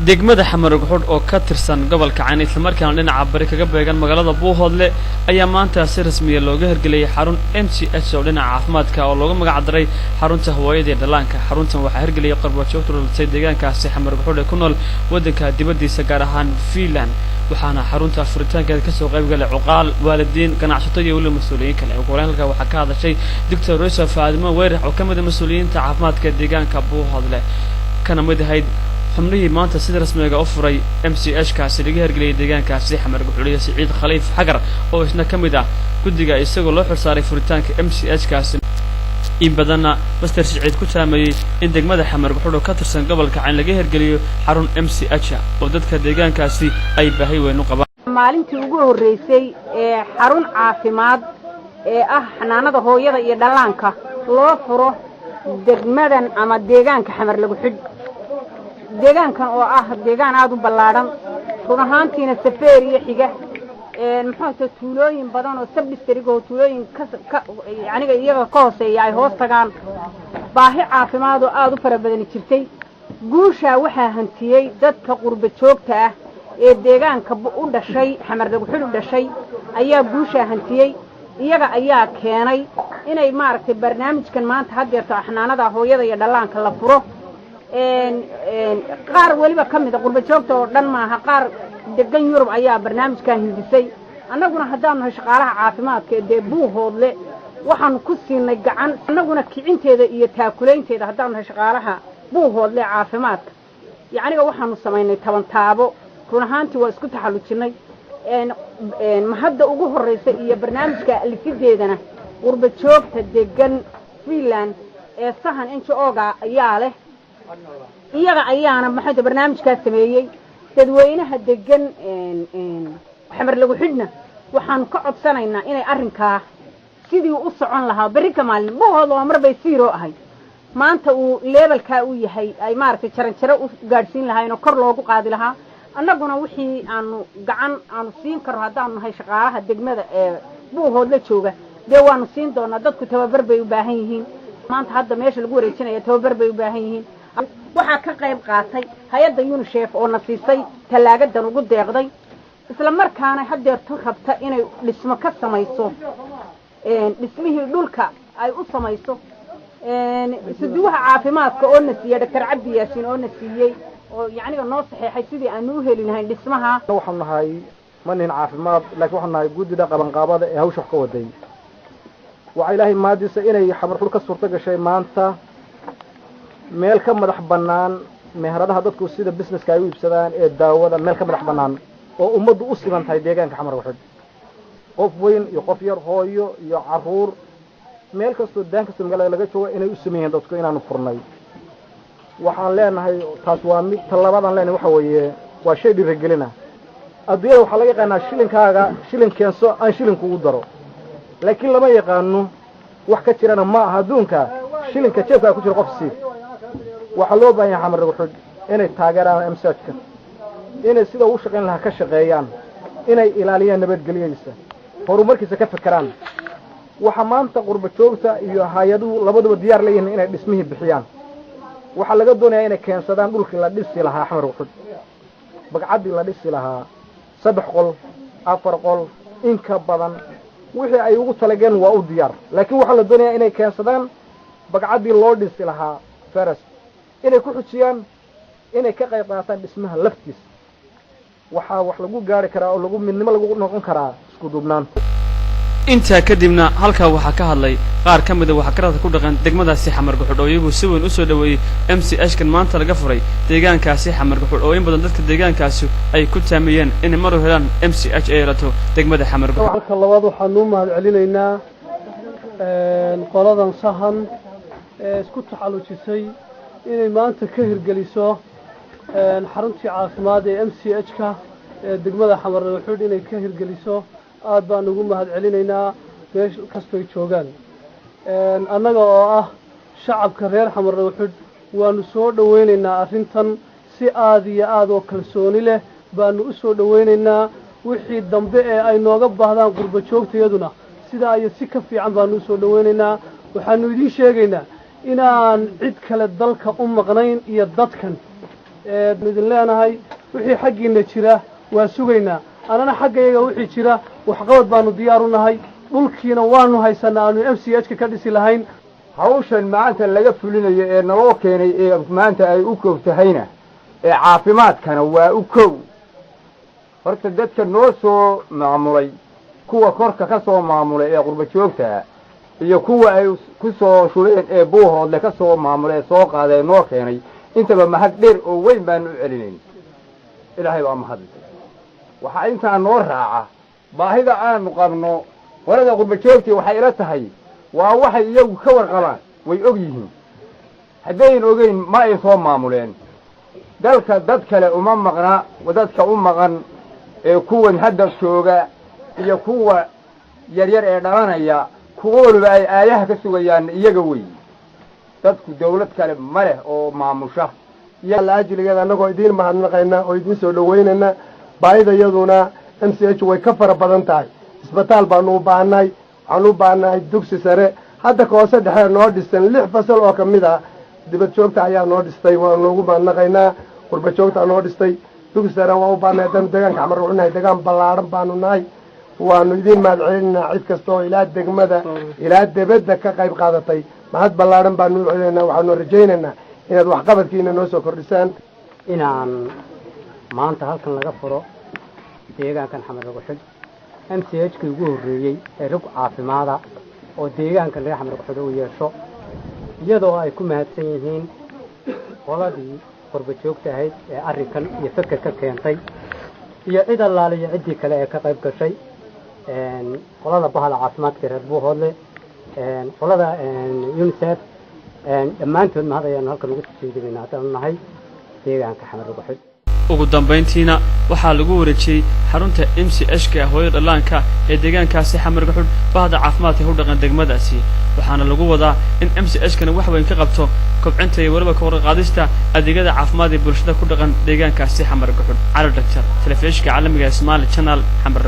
degmada xamarug xudh oo ka tirsan gobolka Cayn isla markaana dhinaca bari kaga beegan magaalada Buuhoodle ayaa maanta si rasmi ah looga hirgeliyay xarun MCH oo dhinaca caafimaadka oo looga magac daray xarunta hooyada dhalaanka. xaruntan waxaa hirgeliyay qarbajoogta dhultay deegaankaasi xamarug xudh ee ku nool wadanka dibadiisa gaar ahaan Finland, waxaana xarunta furitaankeeda ka soo qayb galay cuqaal, waalidiin, ganacsato iyo waliba mas'uuliyiin kale. ugu horeyn halka waxaa ka hadashay Dr. Rosa Faadimo Weerax oo ka mid ah mas'uuliyiinta caafimaadka deegaanka Buuhoodle, kana mid ahayd xubnihii maanta sida rasmiga u furay MCH kaasi laga hirgeliyay deegaankaasi xamarug xudh. Siciid Khaliif Xagar oo isna ka mid ah guddiga isagoo loo xilsaaray furitaanka MCH kaasi in badanna Mr. Siciid ku taameeyay in degmada xamarug xudh ka tirsan gobolka Cayn laga hirgeliyo xarun MCH oo dadka deegaankaasi ay baahi weyn u qabaan. maalintii ugu horeysay ee xarun caafimaad ee ah xanaanada hooyada iyo dhalaanka loo furo degmadan ama deegaanka xamarug xudh. deegaankan oo ah deegaan aad u ballaaran run ahaantiina safeer iyo xiga muxuu tuulooyin badan oo sab-district oo tuulooyin aniga iyaga ka hooseeya ay hoos tagaan baahi caafimaad oo aad u fara badan jirtay. guusha waxaa hantiyay dadka qurba joogta ah ee deegaanka u dhashay xamarug xudh u dhashay ayaa guusha hantiyay. iyaga ayaa keenay inay maaragtay barnaamijkan maanta haddeerto xanaanada hooyada iyo dhalaanka la furo. qaar waliba ka mid ah qurba joogta oo dhan maaha, qaar degan Yurub ayaa barnaamijkan hindisay. annaguna haddaan nahay shaqaalaha caafimaadka ee Buuhoodle waxaanu ku siinay gacan, annaguna kicinteeda iyo taakulaynteeda haddaan nahay shaqaalaha Buuhoodle caafimaadka yacniga waxaanu samaynay 10 taabo. run ahaantii waa isku taxallujinay ma hadda ugu horreysay iyo barnaamijka alifideedana qurba joogta degan Finland ee sahan NGO-ga ayaa leh. iyaga ayaana maxay barnaamijkaas sameeyay. dadweynaha degan xamarug xudhna waxaan ka codsanaynaa inay arrinkaa sidii u socon lahaa bari ka maalin Buuhoodle oo marbay siiro ahay maanta uu levelka uu yahay ay maaragtay jaran u gaadhsiin lahaayeen oo kor loogu qaadi lahaa. annaguna wixii aanu gacan aanu siin karo haddaan nahay shaqaalaha degmada ee Buuhoodle jooga dee waanu siin doonaa. dadku tababar bay u baahan yihiin. maanta hadda meesha lagu wareejinayo tababar bay u baahan yihiin. waxaa ka qayb qaatay hay'adda UNICEF oo nasiisay talaagadan ugu deeqday isla markaana haddeerto rabta inay dhismo ka samayso dhismihii dhulka ay u samayso suduwaha caafimaadka oo nasiiyay Dr. Cabdi Yaasiin oo nasiiyay oo yacniga noo saxeexay sidii aanu u heli lahayn dhismaha. waxaan nahay manin caafimaad laakiin waxaan nahay guddida qabanqaabada ee hawsha ka waday. waxa ilaahay maadiisa inay xamarug xudh ka suurto gashay maanta meel ka madax bannaan meheradaha dadku sida businesska ay u iibsadaan ee daawada meel ka madax bannaan oo ummaddu u siman tahay deegaanka xamarug xudh. qof weyn iyo qof yar, hooyo iyo carruur, meel kastoo daan kastoo magaalada laga joogo inay u sameeyeen dadku inaanu furnay. waxaan leenahay taas waa mid talabaadaan leenahay waxa weeye waa shay dhiirigelina. adduunyada waxaa laga yaqaanaa shilinkaaga shilin keenso aan shilinku ugu daro, laakiin lama yaqaano wax ka jirana ma aha adduunka shilinka jeebkaa ku jira qof siid. waxaa loo baahan yahay xamarug xudh inay taageeraan MCH-ka, inay sida uu shaqayn lahaa ka shaqeeyaan, inay ilaaliyaan nabadgelyadiisa, horumarkiisa ka fikiraan. waxa maanta qurba joogta iyo hay'aduhu labaduba diyaar leeyihiin inay dhismihii bixiyaan. waxaa laga doonayaa inay keensadaan dhulkii la dhisi lahaa xamarug xudh, bagcaddii la dhisi lahaa 3 qol 4 qol in ka badan wixii ay ugu talageen waa u diyaar. laakiin waxaa la doonayaa inay keensadaan bagcaddii loo dhisi lahaa faras, inay ku xujiyaan, inay ka qayb qaataan dhismaha laftiisa. waxaa wax lagu gaari karaa oo lagu midnimo lagu noqon karaa isku duubnaanta. intaa kadibna halkaa waxaa ka hadlay qaar ka mid ah waxgarada ku dhaqan degmadaasi xamarug xudh oo iyagu si weyn u soo dhaweeyay MCH-kan maanta laga furay deegaankaasi xamarug xudh oo in badan dadka deegaankaasi ay ku taameeyeen in mar u helaan MCH ay rato degmada xamarug xudh. marka labaad waxaan u mahad celinaynaa qoladan sahan ee isku taxallujisay inay maanta ka hirgeliso xaruntii caafimaad ee MCH-ka ee degmada xamarug xudh inay ka hirgeliso. aad baan ugu mahad celinaynaa meel kastoo joogaan. annaga oo ah shacabka reer xamarug xudh waanu soo dhaweynaynaa arrintan si aad iyo aad oo kalsooni leh baanu u soo dhaweynaynaa. wixii dambe ee ay nooga baahdaan qurba joogtayaduna sidaa iyo si ka fiican baanu u soo dhaweynaynaa. waxaanu idiin sheegaynaa inaan cid kale dalka u maqnayn iyo dadkan idin leenahay wixii xaggiina jira waa sugaynaa anana xaggayaga wixii jira waxqabad baanu diyaar u nahay dhulkiina waanu haysanaa aanu MCH ka dhisi lahayn hawshan maanta laga fulinayo ee naloo keenay ee maanta ay u koobtahayna ee caafimaadkana waa u kow horta dadka noo soo maamulay kuwa korka ka soo maamulay ee qurba joogta iyo kuwa ay ku soo shubeen ee buuhoodle ka soo maamulay ee soo qaaday noo keenay intaba mahad dheer oo weyn baan u celinayn ilaahay baa mahad waxa inta noo raaca baahida aanu qabno qolada qurba joogtii waxay ila tahay waa waxay iyagu ka warqabaan way og yihiin haddayn ogeyn ma ay soo maamuleen dalka dad kale uma maqna dadka u maqan ee kuwan hadda jooga iyo kuwa yaryar ee dhalanaya kuwooduba ay aayaha ka sugayaan iyaga wey dadku dawlad kale ma leh oo maamusha yalla ajligeeda annagoo idiin mahadnaqaynaa oo idiin soo dhaweynayna baahida iyaduna MCH way ka fara badan tahay isbitaal baanu u baahnay waxaan u baahnahay dugsi sare hadda koose dhexe noo dhisan 6 fasal oo ka mid ah dibad joogta ayaa noo dhistay waan ugu mahadnaqaynaa qurba joogta noo dhistay dugsi sare waa u baahnay dan deegaanka xamar u nahay deegaan ballaaran baanu nahay waanu idiin mahad celinaa cid kasta oo ilaa degmada ilaa dibadda ka qayb qaadatay mahad ballaaran baanu u celinaynaa waxaanu rajaynaynaa inaad waxqabadkiina noo soo kordhisaan inaan maanta halkan laga furo deegaankan xamar lagu xidh MCH ugu horeeyay ee rug caafimaada oo deegaankan laga xamar lagu u yeesho iyadoo ay ku mahadsan yihiin qoladii qurba joogta ahayd ee arrinkan iyo fikirka keentay iyo cid allaale iyo ciddii kale ee ka qayb gashay qolada bahda caafimaadka reer buuhoodle qolada UNICEF dhammaantood mahad ayaan halkan ugu jeedinaynaa haddaan nahay deegaanka xamar lagu xidh ugu dambayntiina waxaa lagu wareejiyey xarunta MCH-ka hooyada dhallaanka ee deegaankaasi xamar gaxud bahda caafimaadka u dhaqan degmadaasi waxaana lagu wadaa in MCH-kana wax weyn ka qabto kobcinta iyo waliba ka warqaadista adeegyada caafimaad ee bulshada ku dhaqan deegaankaasi xamar gaxud cali dhaktar telefishinka caalamiga ee Somali Channel xamar